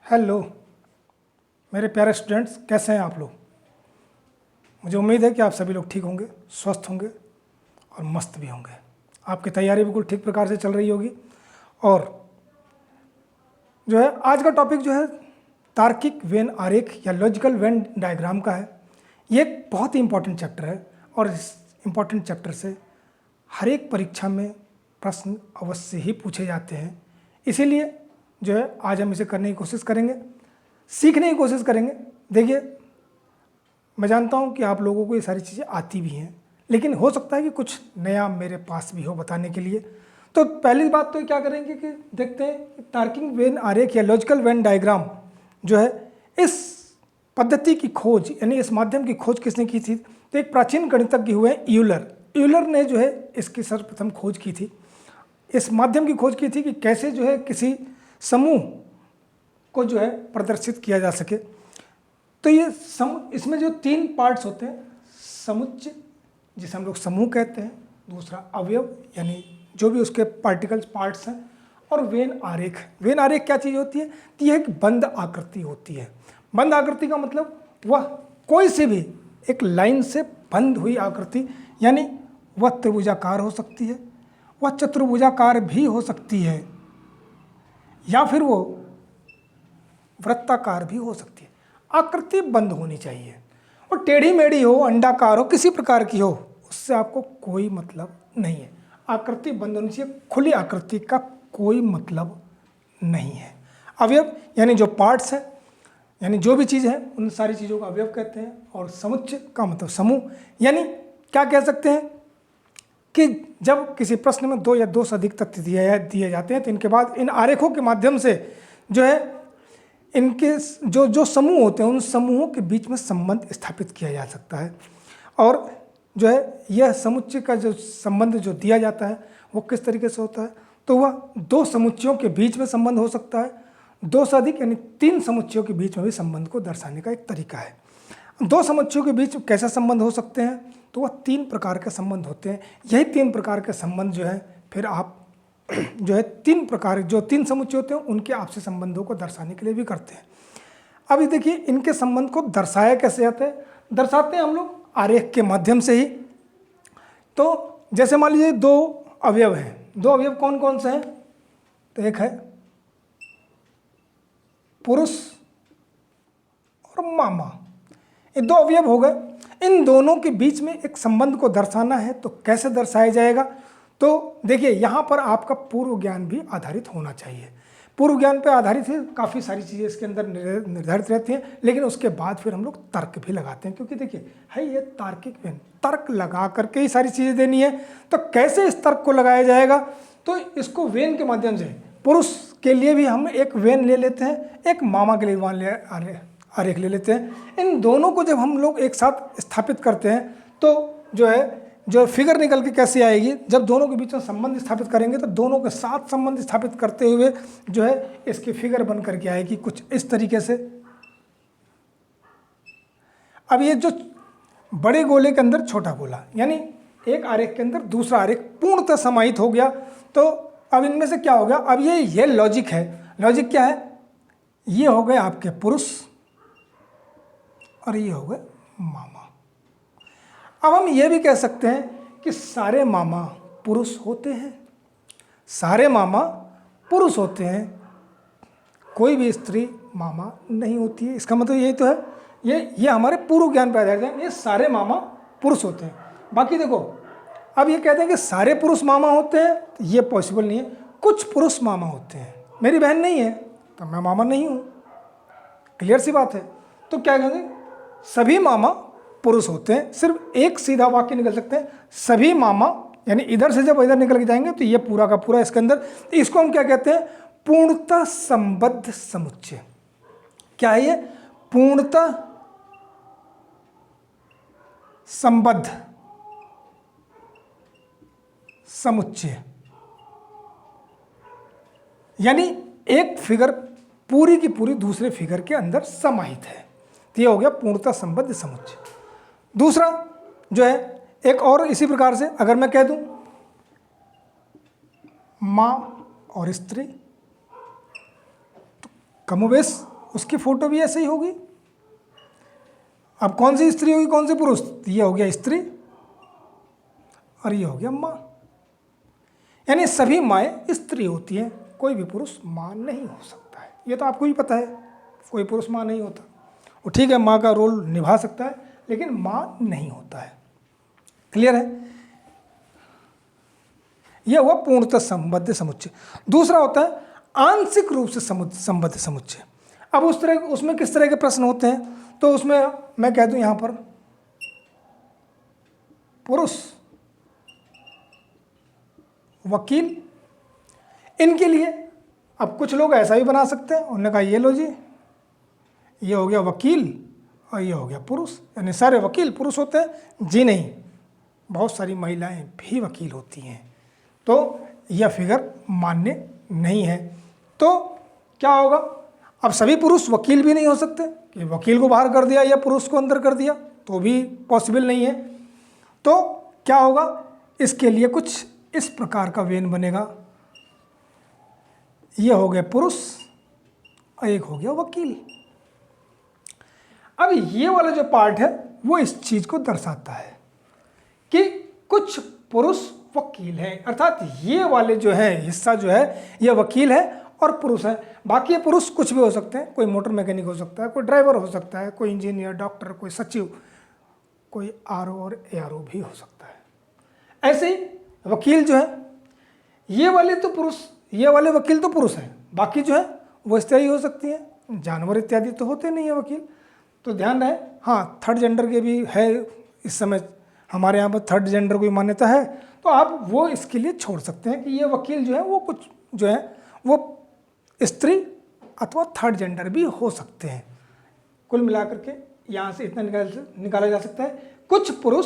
Hello मेरे प्यारे students, कैसे हैं आप लोग। मुझे उम्मीद है कि आप सभी लोग ठीक होंगे, स्वस्थ होंगे और मस्त भी होंगे। आपकी तैयारी बिल्कुल ठीक प्रकार से चल रही होगी। और जो है आज का टॉपिक जो है तार्किक वेन आरेख या लॉजिकल वेन डायग्राम का है। ये एक बहुत ही इंपॉर्टेंट चैप्टर है और इस इंपॉर्टेंट चैप्टर से हर एक परीक्षा में प्रश्न अवश्य ही पूछे जाते हैं। इसीलिए जो है आज हम इसे करने की कोशिश करेंगे, सीखने की कोशिश करेंगे। देखिए, मैं जानता हूँ कि आप लोगों को ये सारी चीज़ें आती भी हैं, लेकिन हो सकता है कि कुछ नया मेरे पास भी हो बताने के लिए। तो पहली बात तो क्या करेंगे कि देखते हैं कि तार्किक वेन आरेख या लॉजिकल वेन डायग्राम जो है, इस पद्धति की खोज यानी इस माध्यम की खोज किसने की थी। तो एक प्राचीन गणितज्ञ हुए यूलर ने जो है इसकी सर्वप्रथम खोज की थी। इस माध्यम की खोज की थी कि कैसे जो है किसी समूह को जो है प्रदर्शित किया जा सके। तो ये इसमें जो तीन पार्ट्स होते हैं, समुच्चय जिसे हम लोग समूह कहते हैं, दूसरा अवयव यानी जो भी उसके पार्टिकल्स पार्ट्स हैं, और वेन आरेख। वेन आरेख क्या चीज़ होती है? तो यह एक बंद आकृति होती है। बंद आकृति का मतलब वह कोई से भी एक लाइन से बंद हुई आकृति, यानी वह त्रिभुजाकार हो सकती है, वह चतुर्भुजाकार भी हो सकती है, या फिर वो वृत्ताकार भी हो सकती है। आकृति बंद होनी चाहिए। और टेढ़ी मेढ़ी हो, अंडाकार हो, किसी प्रकार की हो, उससे आपको कोई मतलब नहीं है। आकृति बंद होनी चाहिए, खुली आकृति का कोई मतलब नहीं है। अवयव यानी जो पार्ट्स हैं, यानी जो भी चीज़ है, उन सारी चीज़ों का अवयव कहते हैं। और समुच्चय का मतलब समूह, यानी क्या कह सकते हैं कि जब किसी प्रश्न में दो या दो से अधिक तथ्य दिए जाते हैं, तो इनके बाद इन आरेखों के माध्यम से जो है इनके जो समूह होते हैं, उन समूहों के बीच में संबंध स्थापित किया जा सकता है। और जो है यह समुच्चय का जो संबंध जो दिया जाता है वो किस तरीके से होता है, तो वह दो समुच्चयों के बीच में संबंध हो सकता है, दो से अधिक यानी तीन समुच्चयों के बीच में भी संबंध को दर्शाने का एक तरीका है। दो समुच्चयों के बीच कैसे संबंध हो सकते हैं, तो वह तीन प्रकार के संबंध होते हैं। यही तीन प्रकार के संबंध जो है फिर आप जो है तीन समुच्चय होते हैं उनके आपसी संबंधों को दर्शाने के लिए भी करते हैं। अभी देखिए, इनके संबंध को दर्शाया कैसे जाता है। दर्शाते हैं हम लोग आरेख के माध्यम से ही। तो जैसे मान लीजिए दो अवयव हैं। दो अवयव कौन कौन से हैं? तो एक है पुरुष और मामा। ये दो अवयव हो गए। इन दोनों के बीच में एक संबंध को दर्शाना है, तो कैसे दर्शाया जाएगा? तो देखिए, यहाँ पर आपका पूर्व ज्ञान भी आधारित होना चाहिए। पूर्व ज्ञान पर आधारित है, काफ़ी सारी चीज़ें इसके अंदर निर्धारित रहती हैं, लेकिन उसके बाद फिर हम लोग तर्क भी लगाते हैं, क्योंकि देखिए है ये तार्किक वेन, तर्क लगा करके ही सारी चीज़ें देनी है। तो कैसे इस तर्क को लगाया जाएगा? तो इसको वेन के माध्यम से, पुरुष के लिए भी हम एक वेन ले लेते हैं, एक मामा के लिए आरेख ले लेते हैं। इन दोनों को जब हम लोग एक साथ स्थापित करते हैं, तो जो फिगर निकल के कैसे आएगी, जब दोनों के बीच में संबंध स्थापित करेंगे, तो दोनों के साथ संबंध स्थापित करते हुए जो है इसकी फिगर बन करके आएगी कुछ इस तरीके से। अब ये जो बड़े गोले के अंदर छोटा गोला, यानी एक आरेख के अंदर दूसरा आरेख पूर्णतः समाहित हो गया। तो अब इनमें से क्या हो गया? अब ये लॉजिक है। लॉजिक क्या है? ये हो गए आपके पुरुष और ये हो गए मामा। अब हम ये भी कह सकते हैं कि सारे मामा पुरुष होते हैं, सारे मामा पुरुष होते हैं, कोई भी स्त्री मामा नहीं होती है। इसका मतलब यही तो है, ये हमारे पूर्व ज्ञान पर आधारित है, ये सारे मामा पुरुष होते हैं। बाकी देखो, अब ये कहते हैं कि सारे पुरुष मामा होते हैं, तो ये पॉसिबल नहीं है। कुछ पुरुष मामा होते हैं। मेरी बहन नहीं है तो मैं मामा नहीं हूँ, क्लियर सी बात है। तो क्या कहेंगे? सभी मामा पुरुष होते हैं। सिर्फ एक सीधा वाक्य निकल सकते हैं, सभी मामा, यानी इधर से जब इधर निकल के जाएंगे तो ये पूरा का पूरा इसके अंदर। तो इसको हम क्या कहते हैं? पूर्णतः संबद्ध समुच्चय। क्या है ये? पूर्णतः संबद्ध समुच्चय, यानी एक फिगर पूरी की पूरी दूसरे फिगर के अंदर समाहित है। तो ये हो गया पूर्णतः संबद्ध समुच्चय। दूसरा जो है एक और इसी प्रकार से, अगर मैं कह दूं माँ और स्त्री, तो कमोबेश उसकी फोटो भी ऐसे ही होगी। अब कौन सी स्त्री होगी कौन सी पुरुष, ये हो गया स्त्री और ये हो गया माँ। यानी सभी माएँ स्त्री होती हैं, कोई भी पुरुष माँ नहीं हो सकता है। ये तो आपको ही पता है, कोई पुरुष माँ नहीं होता। वो ठीक है, माँ का रोल निभा सकता है लेकिन माँ नहीं होता है। क्लियर है? यह हुआ पूर्णतः संबद्ध समुच्चय। दूसरा होता है आंशिक रूप से संबद्ध समुच्चय। अब उसमें किस तरह के प्रश्न होते हैं, तो उसमें मैं कह दूं यहां पर पुरुष, वकील, इनके लिए अब कुछ लोग ऐसा भी बना सकते हैं, उन्होंने कहा ये लो जी, ये हो गया वकील और ये हो गया पुरुष, यानी सारे वकील पुरुष होते हैं। जी नहीं, बहुत सारी महिलाएं भी वकील होती हैं, तो यह फिगर मान्य नहीं है। तो क्या होगा, अब सभी पुरुष वकील भी नहीं हो सकते कि वकील को बाहर कर दिया या पुरुष को अंदर कर दिया, तो भी पॉसिबल नहीं है। तो क्या होगा, इसके लिए कुछ इस प्रकार का वेन बनेगा, ये हो गया पुरुष और एक हो गया वकील। अब ये वाला जो पार्ट है वो इस चीज को दर्शाता है कि कुछ पुरुष वकील हैं, अर्थात ये वाले जो है हिस्सा जो है ये वकील है और पुरुष है। बाकी ये पुरुष कुछ भी हो सकते हैं, कोई मोटर मैकेनिक हो सकता है, कोई ड्राइवर हो सकता है, कोई इंजीनियर, डॉक्टर, कोई सचिव, कोई आरओ और एआरओ भी हो सकता है। ऐसे ही वकील जो है ये वाले तो पुरुष, ये वाले वकील तो पुरुष हैं, बाकी जो है वो स्त्री ही हो सकती हैं, जानवर इत्यादि तो होते नहीं है वकील। तो ध्यान रहे, हाँ थर्ड जेंडर के भी है, इस समय हमारे यहाँ पर थर्ड जेंडर की मान्यता है, तो आप वो इसके लिए छोड़ सकते हैं कि ये वकील जो है वो कुछ जो है वो स्त्री अथवा थर्ड जेंडर भी हो सकते हैं। कुल मिलाकर के यहाँ से इतना निकाला जा सकता है, कुछ पुरुष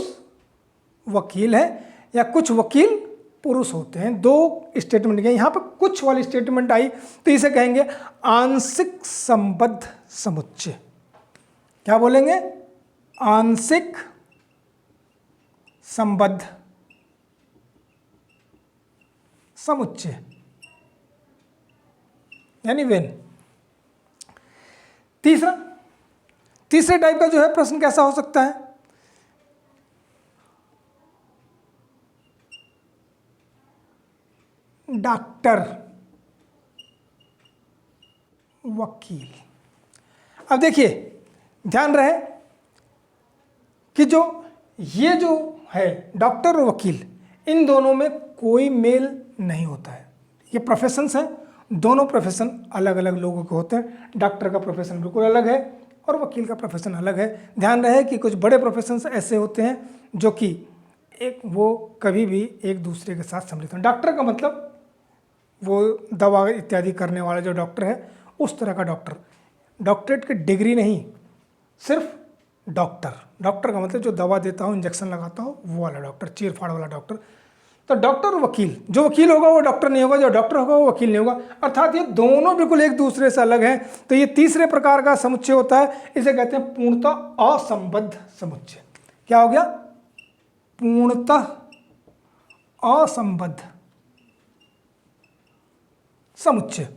वकील हैं या कुछ वकील पुरुष होते हैं। दो स्टेटमेंट के यहाँ पर कुछ वाली स्टेटमेंट आई तो इसे कहेंगे आंशिक संबद्ध समुच्चय। क्या बोलेंगे? आंशिक संबद्ध समुच्चय यानी वेन। तीसरे टाइप का जो है प्रश्न कैसा हो सकता है, डॉक्टर, वकील। अब देखिए ध्यान रहे कि ये जो है डॉक्टर और वकील, इन दोनों में कोई मेल नहीं होता है। ये प्रोफेशंस हैं, दोनों प्रोफेशन अलग अलग लोगों के होते हैं। डॉक्टर का प्रोफेशन बिल्कुल अलग है और वकील का प्रोफेशन अलग है। ध्यान रहे कि कुछ बड़े प्रोफेशंस ऐसे होते हैं जो कि वो कभी भी एक दूसरे के साथ सम्मिलित हैं। डॉक्टर का मतलब वो दवा इत्यादि करने वाला जो डॉक्टर है, उस तरह का डॉक्टर, डॉक्टरेट की डिग्री नहीं, सिर्फ डॉक्टर का मतलब जो दवा देता हो, इंजेक्शन लगाता हो, वो वाला डॉक्टर, चीर फाड़ वाला डॉक्टर। तो डॉक्टर और वकील, जो वकील होगा वो डॉक्टर नहीं होगा, जो डॉक्टर होगा वो वकील नहीं होगा, अर्थात ये दोनों बिल्कुल एक दूसरे से अलग हैं। तो ये तीसरे प्रकार का समुच्चय होता है, इसे कहते हैं पूर्णतः असंबद्ध समुच्चय। क्या हो गया? पूर्णतः असंबद्ध समुच्चय।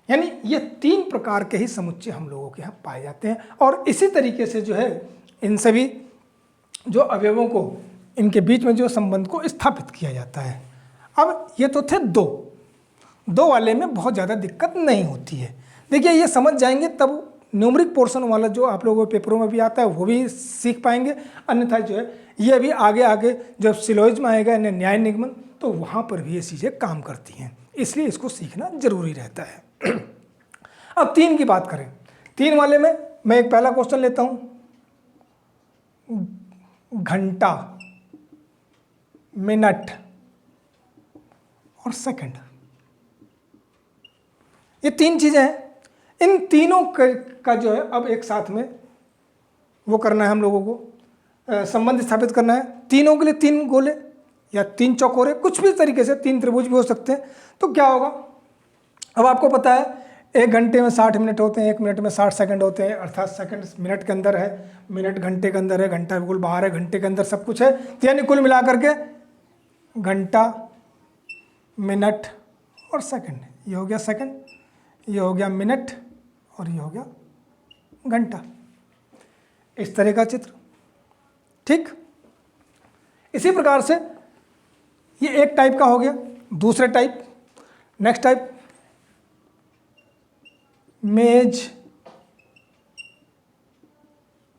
यानी ये तीन प्रकार के ही समुच्चय हम लोगों के यहाँ पाए जाते हैं और इसी तरीके से जो है इन सभी जो अवयवों को, इनके बीच में जो संबंध को स्थापित किया जाता है। अब ये तो थे दो वाले में बहुत ज़्यादा दिक्कत नहीं होती है। देखिए ये समझ जाएंगे तब न्यूमरिक पोर्शन वाला जो आप लोगों के पेपरों में भी आता है वो भी सीख पाएंगे। अन्यथा जो है ये भी आगे जब सिलोजिज्म आएगा न्याय निगमन, तो वहाँ पर भी ये चीज़ें काम करती हैं, इसलिए इसको सीखना जरूरी रहता है। अब तीन की बात करें, तीन वाले में मैं एक पहला क्वेश्चन लेता हूं, घंटा, मिनट और सेकंड, ये तीन चीजें हैं। इन तीनों का जो है अब एक साथ में वो करना है, हम लोगों को संबंध स्थापित करना है। तीनों के लिए तीन गोले या तीन चौकोरे, कुछ भी तरीके से तीन त्रिभुज भी हो सकते हैं। तो क्या होगा, अब आपको पता है 1 घंटे में 60 मिनट होते हैं, 1 मिनट में 60 सेकंड होते हैं, अर्थात सेकंड मिनट के अंदर है, मिनट घंटे के अंदर है, घंटा बिल्कुल बाहर है, घंटे के अंदर सब कुछ है। तो यानी कुल मिलाकर के घंटा, मिनट और सेकंड, ये हो गया सेकंड, ये हो गया मिनट और ये हो गया घंटा। इस तरह का चित्र, ठीक। इसी प्रकार से ये एक टाइप का हो गया। दूसरे टाइप, नेक्स्ट टाइप, मेज,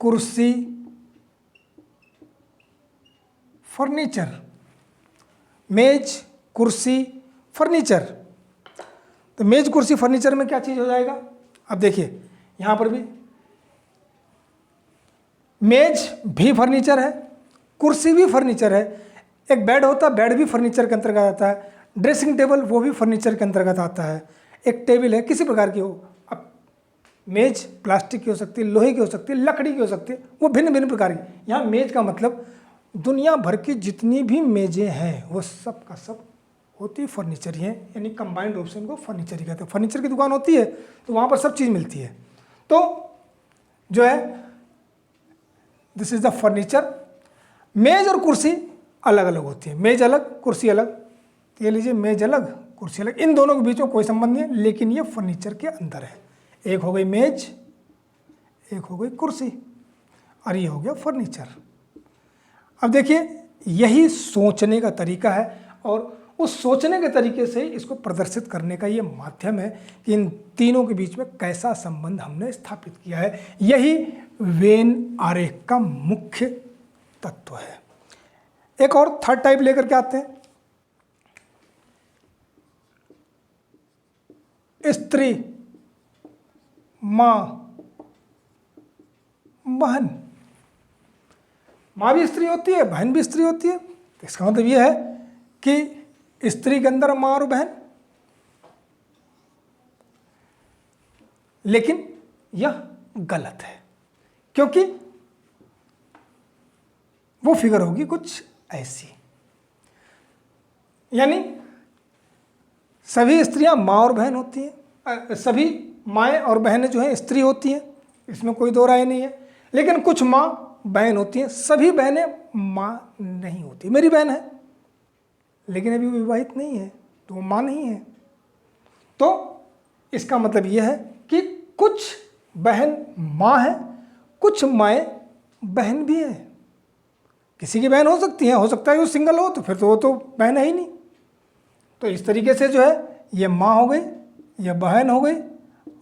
कुर्सी, फर्नीचर। मेज, कुर्सी, फर्नीचर। तो मेज, कुर्सी, फर्नीचर में क्या चीज़ हो जाएगा? अब देखिए यहाँ पर भी मेज भी फर्नीचर है, कुर्सी भी फर्नीचर है। एक बेड होता है, बेड भी फर्नीचर के अंतर्गत आता है। ड्रेसिंग टेबल वो भी फर्नीचर के अंतर्गत आता है। एक टेबल है, किसी प्रकार की हो। अब मेज प्लास्टिक की हो सकती है, लोहे की हो सकती है, लकड़ी की हो सकती है, वो भिन्न भिन्न प्रकार की। यहाँ मेज का मतलब दुनिया भर की जितनी भी मेजें हैं वो सब का सब होती फर्नीचर ही है, यानी कंबाइंड रूप से उनको फर्नीचर ही कहते हैं। फर्नीचर की दुकान होती है तो वहाँ पर सब चीज़ मिलती है। तो जो है दिस इज द फर्नीचर। मेज और कुर्सी अलग अलग होती है, मेज अलग, कुर्सी अलग। ये लीजिए, मेज अलग, कुर्सी अलग, इन दोनों के बीच में कोई संबंध नहीं है, लेकिन ये फर्नीचर के अंदर है। एक हो गई मेज, एक हो गई कुर्सी, और ये हो गया फर्नीचर। अब देखिए, यही सोचने का तरीका है, और उस सोचने के तरीके से इसको प्रदर्शित करने का ये माध्यम है कि इन तीनों के बीच में कैसा संबंध हमने स्थापित किया है। यही वेन आरेख का मुख्य तत्व है। एक और थर्ड टाइप लेकर के आते हैं, स्त्री, माँ, बहन। माँ भी स्त्री होती है, बहन भी स्त्री होती है। तो इसका मतलब यह है कि स्त्री के अंदर माँ और बहन, लेकिन यह गलत है, क्योंकि वो फिगर होगी कुछ ऐसी, यानी सभी स्त्रियां माँ और बहन होती हैं, सभी माएँ और बहनें जो हैं स्त्री होती हैं, इसमें कोई दो राय नहीं है। लेकिन कुछ माँ बहन होती हैं, सभी बहनें माँ नहीं होती। मेरी बहन है लेकिन अभी विवाहित नहीं है, तो वो माँ नहीं है। तो इसका मतलब यह है कि कुछ बहन माँ है, कुछ माएँ बहन भी है। किसी की बहन हो सकती है, हो सकता है वो सिंगल हो, तो फिर तो वो तो बहन है ही नहीं। तो इस तरीके से जो है ये माँ हो गई, ये बहन हो गई,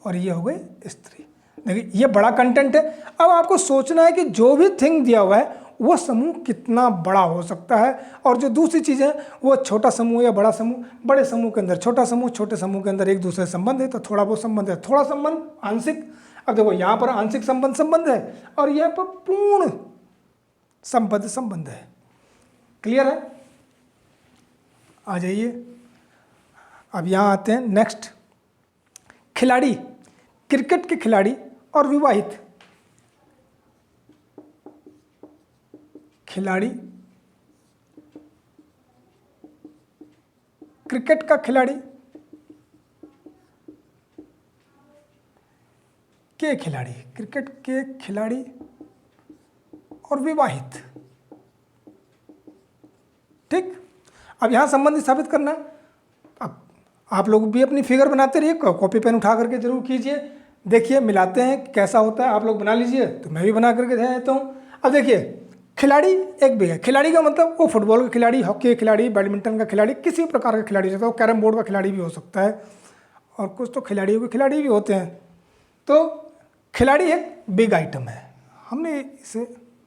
और ये हो गई स्त्री। देखिए, ये बड़ा कंटेंट है। अब आपको सोचना है कि जो भी थिंग दिया हुआ है वो समूह कितना बड़ा हो सकता है, और जो दूसरी चीज़ है वो छोटा समूह या बड़ा समूह। बड़े समूह के अंदर छोटा समूह, छोटे समूह के अंदर एक दूसरे से संबंध है, तो थोड़ा बहुत संबंध है, थोड़ा संबंध आंशिक। अब देखो, यहाँ पर आंशिक संबंध है, और यहाँ पर पूर्ण संबंध है। क्लियर है? आ जाइए, अब यहाँ आते हैं नेक्स्ट, खिलाड़ी, क्रिकेट के खिलाड़ी और विवाहित। खिलाड़ी, क्रिकेट का खिलाड़ी के खिलाड़ी, क्रिकेट के खिलाड़ी और विवाहित। ठीक, अब यहां संबंध स्थापित करना। अब आप लोग भी अपनी फिगर बनाते रहिए, कॉपी पेन उठा करके जरूर कीजिए। देखिए, मिलाते हैं कैसा होता है। आप लोग बना लीजिए, तो मैं भी बना करके दे देता हूँ। अब देखिए, खिलाड़ी एक भी है। खिलाड़ी का मतलब वो फुटबॉल का खिलाड़ी, हॉकी का खिलाड़ी, बैडमिंटन का खिलाड़ी, किसी प्रकार का खिलाड़ी हो सकता है। वो कैरम बोर्ड का खिलाड़ी भी हो सकता है, और कुछ तो खिलाड़ियों के खिलाड़ी भी होते हैं। तो खिलाड़ी एक बिग आइटम है, हमने इसे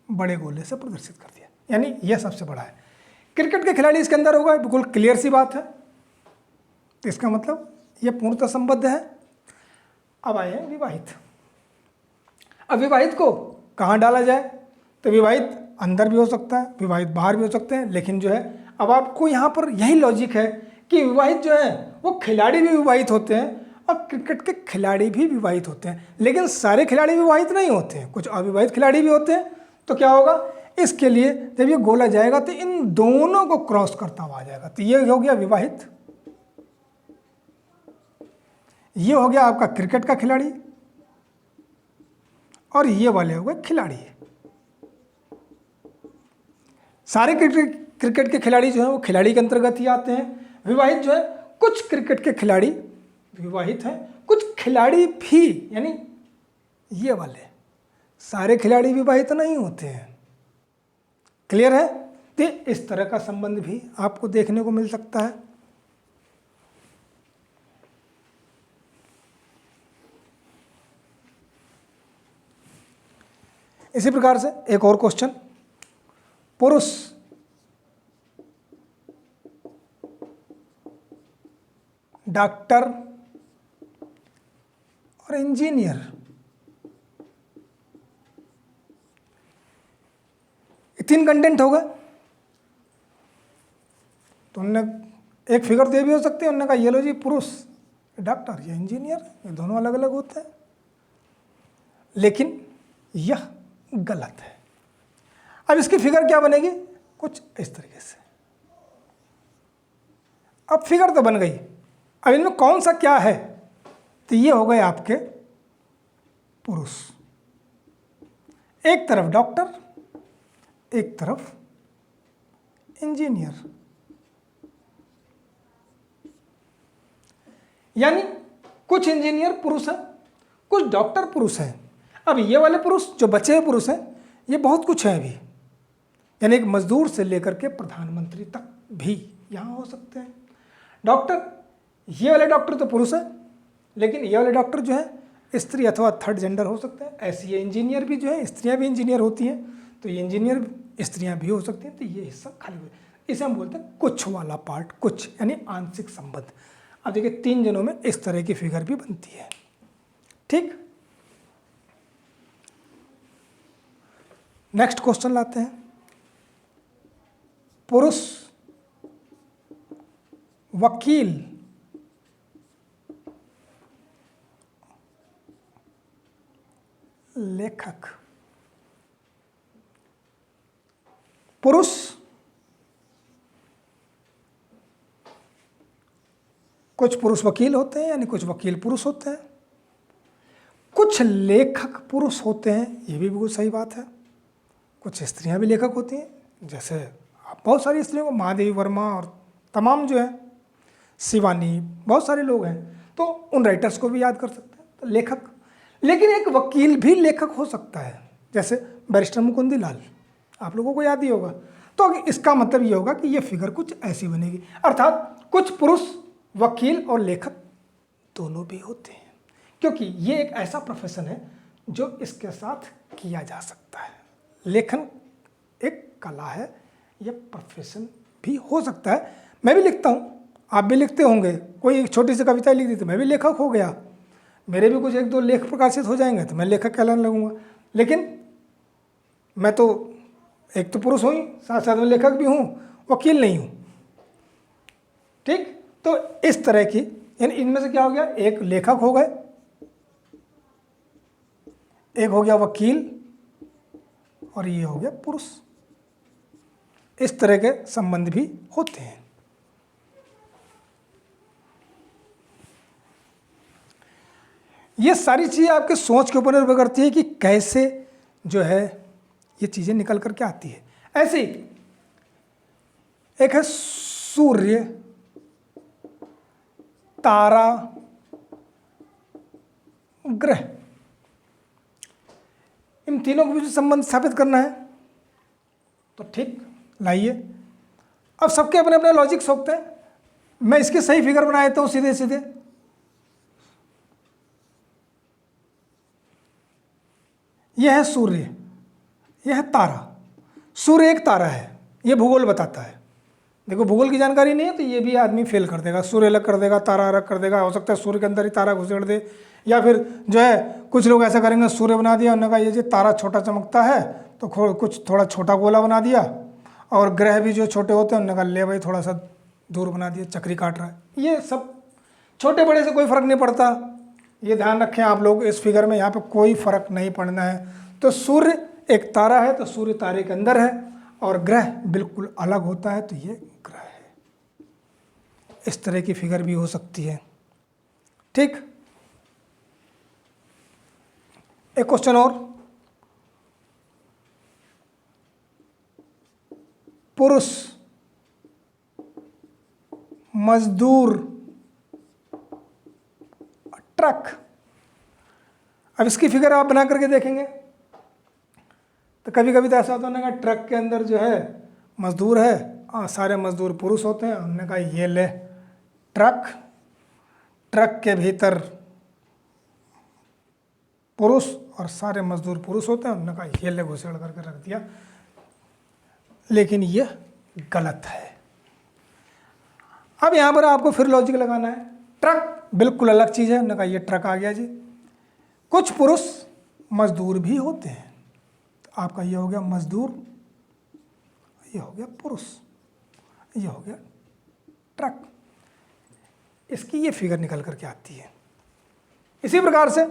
बड़े गोले से प्रदर्शित कर दिया, यानी यह सबसे बड़ा है। क्रिकेट के खिलाड़ी इसके अंदर होगा, बिल्कुल क्लियर सी बात है। तो इसका मतलब यह पूर्णतः संबद्ध है। अब आए हैं विवाहित। अब विवाहित को कहाँ डाला जाए? तो विवाहित अंदर भी हो सकता है, विवाहित बाहर भी हो सकते हैं, लेकिन जो है अब आपको यहाँ पर यही लॉजिक है कि विवाहित जो है वो खिलाड़ी भी विवाहित होते हैं, और क्रिकेट के खिलाड़ी भी विवाहित होते हैं। लेकिन सारे खिलाड़ी विवाहित नहीं होते हैं, कुछ अविवाहित खिलाड़ी भी होते हैं। तो क्या होगा, इसके लिए जब ये गोला जाएगा तो इन दोनों को क्रॉस करता हुआ आ जाएगा। तो ये हो गया विवाहित, ये हो गया आपका क्रिकेट का खिलाड़ी, और ये वाले हो गए खिलाड़ी। सारे क्रिकेट के खिलाड़ी जो है वो खिलाड़ी के अंतर्गत ही आते हैं। विवाहित जो है, कुछ क्रिकेट के खिलाड़ी विवाहित हैं, कुछ खिलाड़ी भी, यानी ये वाले सारे खिलाड़ी विवाहित नहीं होते हैं। क्लियर है? तो इस तरह का संबंध भी आपको देखने को मिल सकता है। इसी प्रकार से एक और क्वेश्चन, पुरुष डॉक्टर और इंजीनियर, ये 3 कंटेंट हो गए। तो उनने एक फिगर तो ये भी हो सकती है, उन्होंने कहा ये लो जी, पुरुष डॉक्टर या इंजीनियर, ये दोनों अलग अलग होते हैं, लेकिन यह गलत है। अब इसकी फिगर क्या बनेगी? कुछ इस तरीके से। अब फिगर तो बन गई, अब इनमें कौन सा क्या है? तो ये हो गए आपके पुरुष, एक तरफ डॉक्टर, एक तरफ इंजीनियर, यानी कुछ इंजीनियर पुरुष हैं, कुछ डॉक्टर पुरुष हैं। अब ये वाले पुरुष जो बचे हुए पुरुष हैं, ये बहुत कुछ है अभी, यानी एक मजदूर से लेकर के प्रधानमंत्री तक भी यहाँ हो सकते हैं। डॉक्टर, ये वाले डॉक्टर तो पुरुष हैं, लेकिन ये वाले डॉक्टर जो है स्त्री अथवा थर्ड जेंडर हो सकते हैं। ऐसे ये इंजीनियर भी जो है, स्त्रियां भी इंजीनियर होती हैं, तो ये इंजीनियर स्त्रियां भी हो सकती हैं। तो ये हिस्सा खाली हुआ, इसे हम बोलते हैं कुछ वाला पार्ट, कुछ यानी आंशिक संबंध। अब देखिए 3 जनों में इस तरह की फिगर भी बनती है। ठीक, नेक्स्ट क्वेश्चन लाते हैं। पुरुष वकील लेखक, पुरुष कुछ पुरुष वकील होते हैं, यानी कुछ वकील पुरुष होते हैं, कुछ लेखक पुरुष होते हैं, ये भी बिल्कुल सही बात है। कुछ स्त्रियां भी लेखक होती हैं, जैसे आप बहुत सारी स्त्रियों को, महादेवी वर्मा और तमाम जो है शिवानी, बहुत सारे लोग हैं, तो उन राइटर्स को भी याद कर सकते हैं। तो लेखक, लेकिन एक वकील भी लेखक हो सकता है, जैसे बैरिस्टर मुकुंदी लाल, आप लोगों को याद ही होगा। तो इसका मतलब ये होगा कि ये फिगर कुछ ऐसी बनेगी, अर्थात कुछ पुरुष वकील और लेखक दोनों भी होते हैं, क्योंकि ये एक ऐसा प्रोफेशन है जो इसके साथ किया जा सकता है। लेखन एक कला है, यह प्रोफेशन भी हो सकता है। मैं भी लिखता हूँ, आप भी लिखते होंगे, कोई एक छोटी सी कविता लिख दी तो मैं भी लेखक हो गया, मेरे भी कुछ 1-2 लेख प्रकाशित हो जाएंगे तो मैं लेखक कहलाने लगूंगा। लेकिन मैं तो एक तो पुरुष हूँ ही, साथ साथ में लेखक भी हूँ, वकील नहीं हूँ। ठीक, तो इस तरह की, यानी इनमें से क्या हो गया, एक लेखक हो गए, एक हो गया वकील, और ये हो गया पुरुष। इस तरह के संबंध भी होते हैं। ये सारी चीज़ें आपके सोच के ऊपर निर्भर करती है कि कैसे जो है ये चीज़ें निकल करके आती है। ऐसे ही एक है सूर्य, तारा, ग्रह, इन तीनों के बीच संबंध स्थापित करना है। तो ठीक, लाइए, अब सबके अपने अपने लॉजिक्स होते हैं। मैं इसके सही फिगर बना देता हूं सीधे सीधे। यह है सूर्य, यह है तारा। सूर्य एक तारा है, यह भूगोल बताता है। देखो, भूगोल की जानकारी नहीं है तो ये भी आदमी फेल कर देगा, सूर्य अलग कर देगा, तारा अलग कर देगा। हो सकता है सूर्य के अंदर ही तारा घुसेड़ दे, या फिर जो है कुछ लोग ऐसा करेंगे, सूर्य बना दिया, उन्होंने कहा ये जी तारा छोटा चमकता है तो कुछ थोड़ा छोटा गोला बना दिया, और ग्रह भी जो छोटे होते हैं उन्होंने कहा ले भाई थोड़ा सा दूर बना दिया, चक्री काट रहा है। ये सब छोटे बड़े से कोई फ़र्क नहीं पड़ता, ये ध्यान रखें आप लोग। इस फिगर में यहाँ पे कोई फ़र्क नहीं पड़ना है। तो सूर्य एक तारा है तो सूर्य तारे के अंदर है, और ग्रह बिल्कुल अलग होता है तो ये ग्रह है। इस तरह की फिगर भी हो सकती है। ठीक, एक क्वेश्चन और, पुरुष मजदूर ट्रक अब इसकी फिगर आप बना करके देखेंगे तो कभी कभी तो ऐसा होता है ना, ट्रक के अंदर जो है मजदूर है और सारे मजदूर पुरुष होते हैं। हमने कहा ये ले ट्रक, ट्रक के भीतर पुरुष और सारे मजदूर पुरुष होते हैं। हमने कहा ये ले घुसेड़ करके रख दिया, लेकिन ये गलत है। अब यहाँ पर आपको फिर लॉजिक लगाना है। ट्रक बिल्कुल अलग चीज़ है, हमने कहा ये ट्रक आ गया जी। कुछ पुरुष मजदूर भी होते हैं, तो आपका ये हो गया मजदूर, ये हो गया पुरुष, ये हो गया ट्रक। इसकी ये फिगर निकल करके आती है। इसी प्रकार से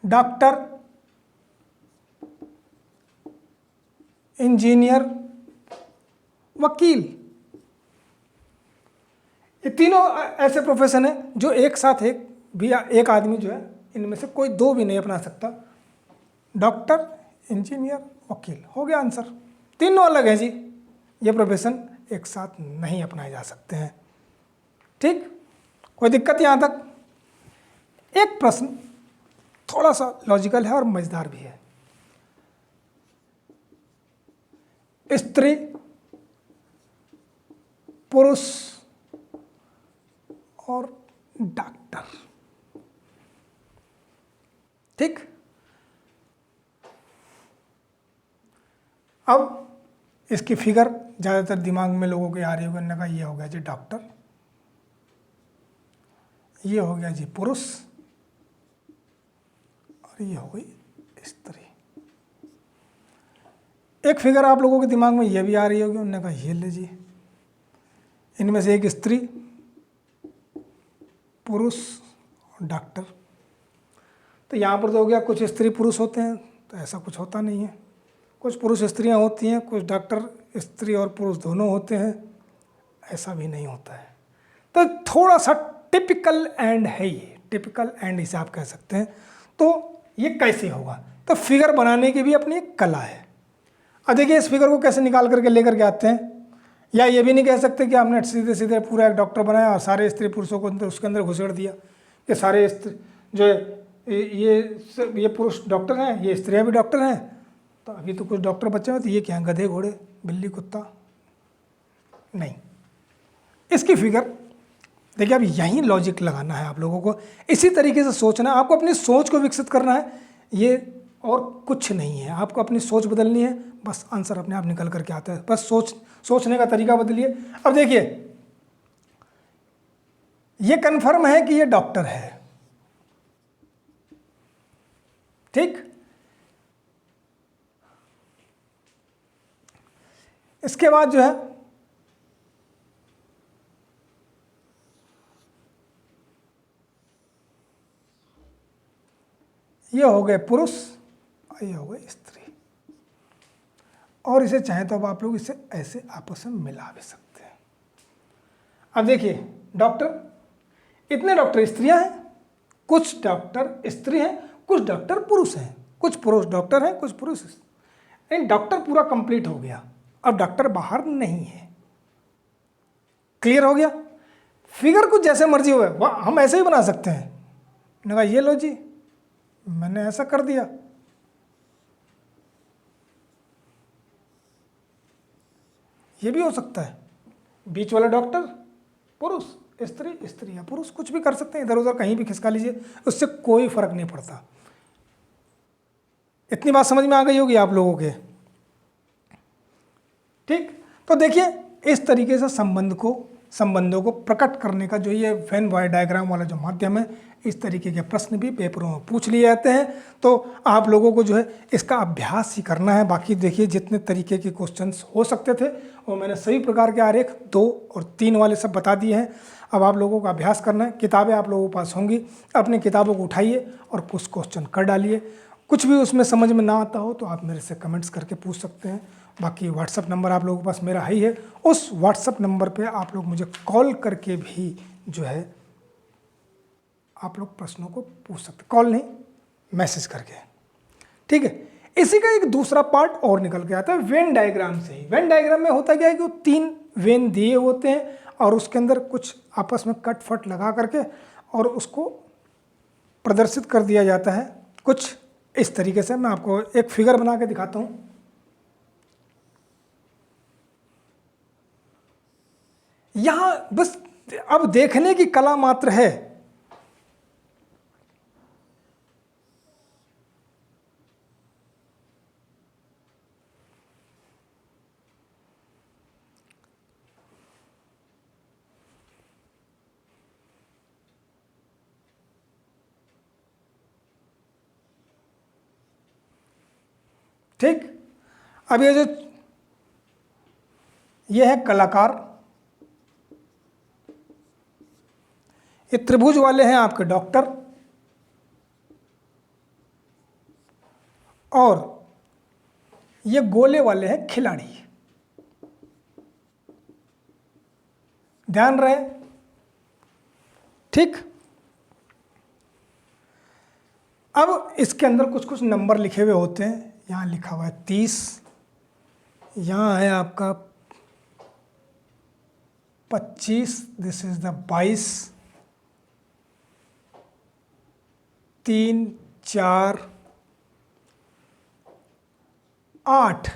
डॉक्टर, इंजीनियर, वकील, ये तीनों ऐसे प्रोफेशन हैं जो एक साथ एक आदमी जो है इनमें से कोई दो भी नहीं अपना सकता। डॉक्टर, इंजीनियर, वकील, हो गया आंसर। तीनों अलग हैं जी, ये प्रोफेशन एक साथ नहीं अपनाए जा सकते हैं। ठीक, कोई दिक्कत यहाँ तक? एक प्रश्न थोड़ा सा लॉजिकल है और मजेदार भी है। स्त्री, पुरुष और डॉक्टर, ठीक। अब इसकी फिगर ज़्यादातर दिमाग में लोगों के आ रही होगी। का ये हो गया जी डॉक्टर, ये हो गया जी पुरुष और ये हो गई स्त्री। एक फिगर आप लोगों के दिमाग में ये भी आ रही होगी। उन्होंने कहा ये ले जी, इनमें से एक स्त्री, पुरुष और डॉक्टर। तो यहाँ पर तो हो गया कुछ स्त्री पुरुष होते हैं, तो ऐसा कुछ होता नहीं है। कुछ पुरुष स्त्रियाँ होती हैं, कुछ डॉक्टर स्त्री और पुरुष दोनों होते हैं, ऐसा भी नहीं होता है। तो थोड़ा सा टिपिकल एंड है ये, टिपिकल एंड इसे आप कह सकते हैं। तो ये कैसे होगा? तो फिगर बनाने की भी अपनी एक कला है। अब देखिए इस फिगर को कैसे निकाल करके लेकर के आते हैं। या ये भी नहीं कह सकते कि आपने सीधे सीधे पूरा एक डॉक्टर बनाया और सारे स्त्री पुरुषों को उसके अंदर घुसेड़ दिया कि सारे स्त्री जो है ये पुरुष डॉक्टर हैं, ये स्त्रियाँ भी डॉक्टर हैं। तो अभी तो कुछ डॉक्टर बच्चे हैं, तो ये क्या है, गधे, घोड़े, बिल्ली, कुत्ता? नहीं। इसकी फिगर देखिए, अब यहीं लॉजिक लगाना है आप लोगों को, इसी तरीके से सोचना है, आपको अपनी सोच को विकसित करना है। ये और कुछ नहीं है, आपको अपनी सोच बदलनी है, बस आंसर अपने आप निकल करके आता है। बस सोचने का तरीका बदलिए। अब देखिए ये कन्फर्म है कि ये डॉक्टर है, ठीक। इसके बाद जो है ये हो गए पुरुष और ये हो गए स्त्री। और इसे चाहे तो अब आप लोग इसे ऐसे आपस में मिला भी सकते हैं। अब देखिए डॉक्टर, इतने डॉक्टर स्त्रियां हैं, कुछ डॉक्टर स्त्री हैं, कुछ डॉक्टर पुरुष हैं, कुछ पुरुष डॉक्टर हैं, कुछ पुरुष। नहीं, डॉक्टर पूरा कंप्लीट हो गया, अब डॉक्टर बाहर नहीं है। क्लियर हो गया? फिगर कुछ जैसे मर्जी हो, हम ऐसे ही बना सकते हैं। मैंने कहा ये लो जी, मैंने ऐसा कर दिया। ये भी हो सकता है, बीच वाला डॉक्टर पुरुष, स्त्री, स्त्री या पुरुष, कुछ भी कर सकते हैं, इधर उधर कहीं भी खिसका लीजिए, उससे कोई फर्क नहीं पड़ता। इतनी बात समझ में आ गई होगी आप लोगों के, ठीक। तो देखिए इस तरीके से संबंधों को प्रकट करने का जो ये वेन बॉय डायग्राम वाला जो माध्यम है, इस तरीके के प्रश्न भी पेपरों में पूछ लिए जाते हैं। तो आप लोगों को जो है इसका अभ्यास ही करना है। बाकी देखिए जितने तरीके के क्वेश्चंस हो सकते थे वो मैंने सभी प्रकार के आरेख 2 और 3 वाले सब बता दिए हैं। अब आप लोगों का अभ्यास करना है। किताबें आप लोगों के पास होंगी, अपनी किताबों को उठाइए और कुछ क्वेश्चन कर डालिए। कुछ भी उसमें समझ में ना आता हो तो आप मेरे से कमेंट्स करके पूछ सकते हैं। बाकी व्हाट्सअप नंबर आप लोगों के पास मेरा ही है, उस व्हाट्सअप नंबर पे आप लोग मुझे कॉल करके भी जो है आप लोग प्रश्नों को पूछ सकते, कॉल नहीं मैसेज करके, ठीक है। इसी का एक दूसरा पार्ट और निकल के आता है वेन डायग्राम से ही। वेन डायग्राम में होता क्या है कि वो 3 वेन दिए होते हैं और उसके अंदर कुछ आपस में कट फट लगा करके और उसको प्रदर्शित कर दिया जाता है कुछ इस तरीके से। मैं आपको एक फिगर बना के दिखाता हूँ। यहाँ बस अब देखने की कला मात्र है। ठीक, अब ये है कलाकार, ये त्रिभुज वाले हैं आपके डॉक्टर, और ये गोले वाले हैं खिलाड़ी। ध्यान रहे, ठीक। अब इसके अंदर कुछ कुछ नंबर लिखे हुए होते हैं। यहाँ लिखा हुआ है 30, यहाँ है आपका 25, दिस इज द 22, 3, 4, 8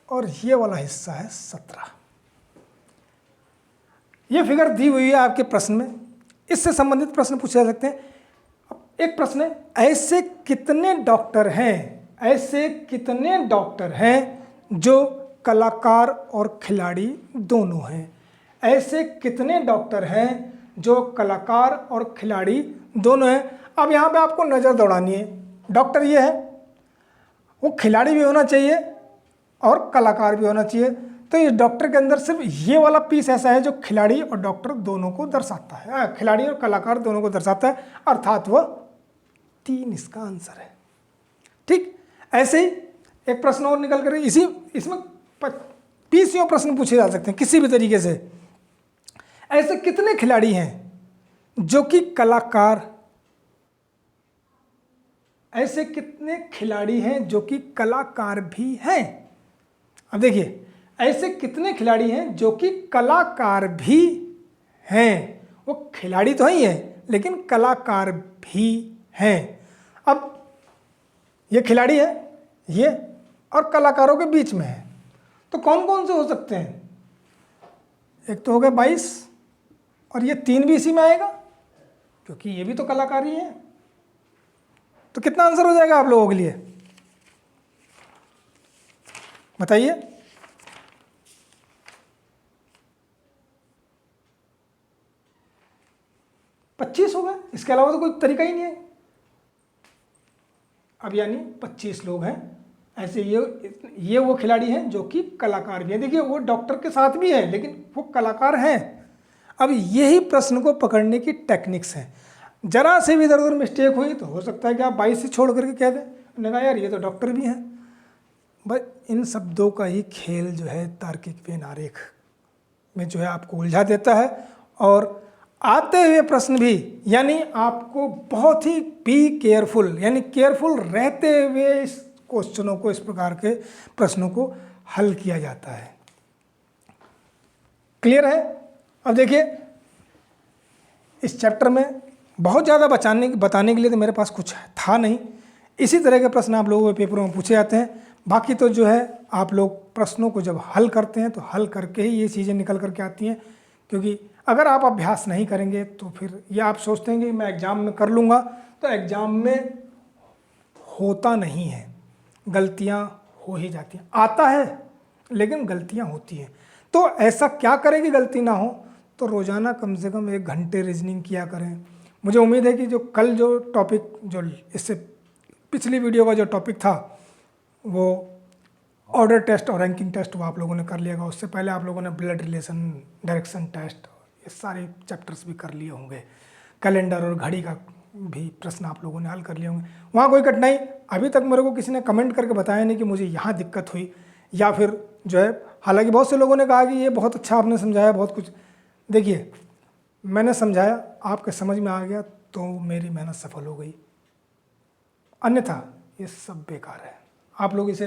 और ये वाला हिस्सा है 17। ये फिगर दी हुई है आपके प्रश्न में। इससे संबंधित प्रश्न पूछे जा सकते हैं। एक प्रश्न है, ऐसे कितने डॉक्टर हैं, ऐसे कितने डॉक्टर हैं जो कलाकार और खिलाड़ी दोनों हैं? ऐसे कितने डॉक्टर हैं जो कलाकार और खिलाड़ी दोनों हैं? अब यहाँ पे आपको नज़र दौड़ानी है। डॉक्टर ये है, वो खिलाड़ी भी होना चाहिए और कलाकार भी होना चाहिए। तो इस डॉक्टर के अंदर सिर्फ ये वाला पीस ऐसा है जो खिलाड़ी और डॉक्टर दोनों को दर्शाता है, खिलाड़ी और कलाकार दोनों को दर्शाता है, अर्थात वह 3 इसका आंसर है। ठीक, ऐसे ही एक प्रश्न और निकल कर इसमें 30 प्रश्न पूछे जा सकते हैं किसी भी तरीके से। ऐसे कितने खिलाड़ी हैं जो कि कलाकार, ऐसे कितने खिलाड़ी हैं जो कि कलाकार भी हैं? अब देखिए, ऐसे कितने खिलाड़ी हैं जो कि कलाकार भी हैं? वो खिलाड़ी तो ही है लेकिन कलाकार भी हैं। अब ये खिलाड़ी है, ये और कलाकारों के बीच में है, तो कौन कौन से हो सकते हैं? एक तो हो गया 22 और ये 3 भी इसी में आएगा क्योंकि ये भी तो कलाकार ही है। तो कितना आंसर हो जाएगा आप लोगों के लिए, बताइए? 25 हो गए, इसके अलावा तो कोई तरीका ही नहीं है। अब यानी 25 लोग हैं ऐसे। ये वो खिलाड़ी हैं जो कि कलाकार भी हैं। देखिए, वो डॉक्टर के साथ भी है लेकिन वो कलाकार हैं। अब यही प्रश्न को पकड़ने की टेक्निक्स हैं। जरा से भी इधर उधर मिस्टेक हुई तो हो सकता है कि आप 22 से छोड़ करके कह दें, मैंने कहा यार ये तो डॉक्टर भी हैं। बस इन शब्दों का ही खेल जो है तार्किक व्यय आरेख में जो है आपको उलझा देता है। और आते हुए प्रश्न भी, यानी आपको बहुत ही बी केयरफुल, यानी केयरफुल रहते हुए इस क्वेश्चनों को, इस प्रकार के प्रश्नों को हल किया जाता है। क्लियर है? अब देखिए, इस चैप्टर में बहुत ज़्यादा बताने के लिए तो मेरे पास कुछ था नहीं। इसी तरह के प्रश्न आप लोगों के पेपरों में पूछे जाते हैं। बाकी तो जो है आप लोग प्रश्नों को जब हल करते हैं तो हल करके ही ये चीज़ें निकल करके आती हैं। क्योंकि अगर आप अभ्यास नहीं करेंगे तो फिर ये आप सोचते हैं कि मैं एग्ज़ाम में कर लूँगा, तो एग्ज़ाम में होता नहीं है, गलतियाँ हो ही जाती हैं। आता है लेकिन गलतियाँ होती हैं। तो ऐसा क्या करें कि गलती ना हो? तो रोज़ाना कम से कम 1 घंटे रीजनिंग किया करें। मुझे उम्मीद है कि जो कल जो टॉपिक, जो इससे पिछली वीडियो का जो टॉपिक था वो ऑर्डर टेस्ट और रैंकिंग टेस्ट, वो आप लोगों ने कर लिएगा। उससे पहले आप लोगों ने ब्लड रिलेशन, डायरेक्शन टेस्ट, ये सारे चैप्टर्स भी कर लिए होंगे। कैलेंडर और घड़ी का भी प्रश्न आप लोगों ने हल कर लिए होंगे। वहाँ कोई कठिनाई अभी तक मेरे को किसी ने कमेंट करके बताया नहीं कि मुझे यहाँ दिक्कत हुई, या फिर जो है, हालांकि बहुत से लोगों ने कहा कि ये बहुत अच्छा आपने समझाया, बहुत कुछ। देखिए, मैंने समझाया, आपके समझ में आ गया तो मेरी मेहनत सफल हो गई, अन्यथा ये सब बेकार है। आप लोग इसे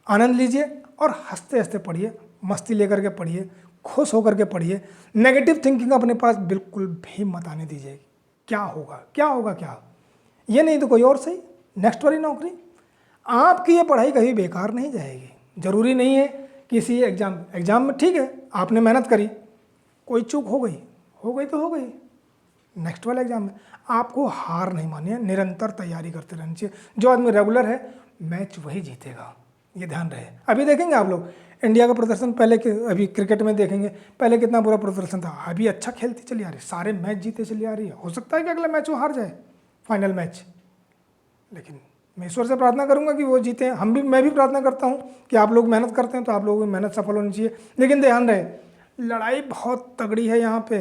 आनंद लीजिए और हंसते हंसते पढ़िए, मस्ती लेकर के पढ़िए, खुश होकर के पढ़िए। नेगेटिव थिंकिंग अपने पास बिल्कुल भी मत आने दीजिए। क्या होगा क्या होगा क्या, ये नहीं तो कोई और सही, नेक्स्ट वाली नौकरी। आपकी ये पढ़ाई कभी बेकार नहीं जाएगी। ज़रूरी नहीं है किसी एग्ज़ाम में, ठीक है आपने मेहनत करी, कोई चूक हो गई तो हो गई, नेक्स्ट वाले एग्जाम में आपको हार नहीं माननी है, निरंतर तैयारी करते रहनी चाहिए। जो आदमी रेगुलर है मैच वही जीतेगा, ये ध्यान रहे। अभी देखेंगे आप लोग इंडिया का प्रदर्शन, पहले के अभी क्रिकेट में देखेंगे पहले कितना बुरा प्रदर्शन था, अभी अच्छा खेलती चली आ रही, सारे मैच जीते चली आ रही है। हो सकता है कि अगला मैच वो हार जाए, फाइनल मैच, लेकिन मैं ईश्वर से प्रार्थना करूंगा कि वो जीते। मैं भी प्रार्थना करता हूँ कि आप लोग मेहनत करते हैं तो आप लोगों की मेहनत सफल होनी चाहिए। लेकिन ध्यान रहे लड़ाई बहुत तगड़ी है यहाँ पे,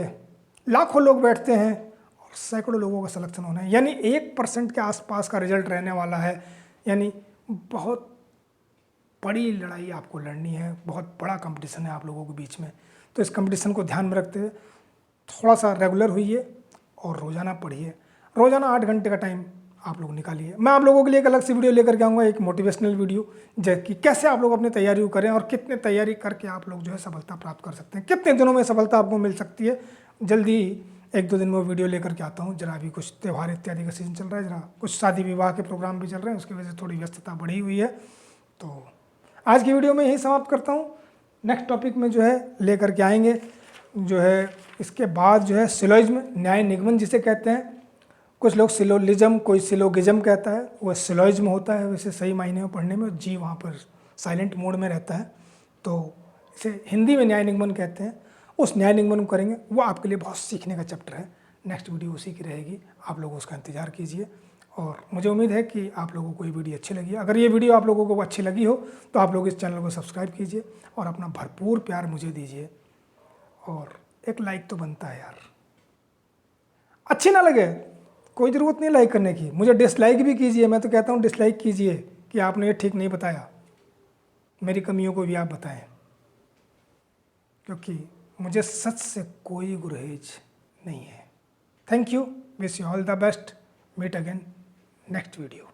लाखों लोग बैठते हैं और सैकड़ों लोगों का सिलेक्शन होना है, यानी 1% के आसपास का रिजल्ट रहने वाला है। यानी बहुत बड़ी लड़ाई आपको लड़नी है, बहुत बड़ा कंपटीशन है आप लोगों के बीच में। तो इस कंपटीशन को ध्यान में रखते हुए थोड़ा सा रेगुलर होइए और रोज़ाना पढ़िए। रोज़ाना 8 घंटे का टाइम आप लोग निकालिए। मैं आप लोगों के लिए एक अलग सी वीडियो लेकर के आऊँगा, एक मोटिवेशनल वीडियो, कि कैसे आप लोग अपनी तैयारी करें और कितने तैयारी करके आप लोग जो है सफलता प्राप्त कर सकते हैं, कितने दिनों में सफलता आपको मिल सकती है। जल्दी 1-2 दिन में वो वीडियो लेकर के आता हूँ। जरा अभी कुछ त्यौहार इत्यादि का सीजन चल रहा है, जरा कुछ शादी विवाह के प्रोग्राम भी चल रहे हैं, उसकी वजह से थोड़ी व्यस्तता बढ़ी हुई है। तो आज की वीडियो में यही समाप्त करता हूँ। नेक्स्ट टॉपिक में जो है लेकर के आएंगे, जो है इसके बाद जो है सिलोजिज्म, न्याय निगमन जिसे कहते हैं। कुछ लोग सिलोलिज्म, कोई सिलोगिज्म कहता है, वह सिलोजिज्म होता है वैसे सही मायने में पढ़ने में, जी वहाँ पर साइलेंट मोड में रहता है, तो इसे हिंदी में न्याय निगमन कहते हैं। उस न्याय निगमन को करेंगे, वो आपके लिए बहुत सीखने का चैप्टर है। नेक्स्ट वीडियो उसी की रहेगी, आप लोग उसका इंतजार कीजिए। और मुझे उम्मीद है कि आप लोगों को ये वीडियो अच्छी लगी। अगर ये वीडियो आप लोगों को अच्छी लगी हो तो आप लोग इस चैनल को सब्सक्राइब कीजिए और अपना भरपूर प्यार मुझे दीजिए। और एक लाइक तो बनता है यार, अच्छी ना लगे कोई ज़रूरत नहीं लाइक करने की, मुझे डिसलाइक भी कीजिए। मैं तो कहता हूँ डिसलाइक कीजिए कि आपने ये ठीक नहीं बताया, मेरी कमियों को भी आप बताएं, क्योंकि मुझे सच से कोई गुरेज नहीं है। Thank you, wish you all the best, meet again next video.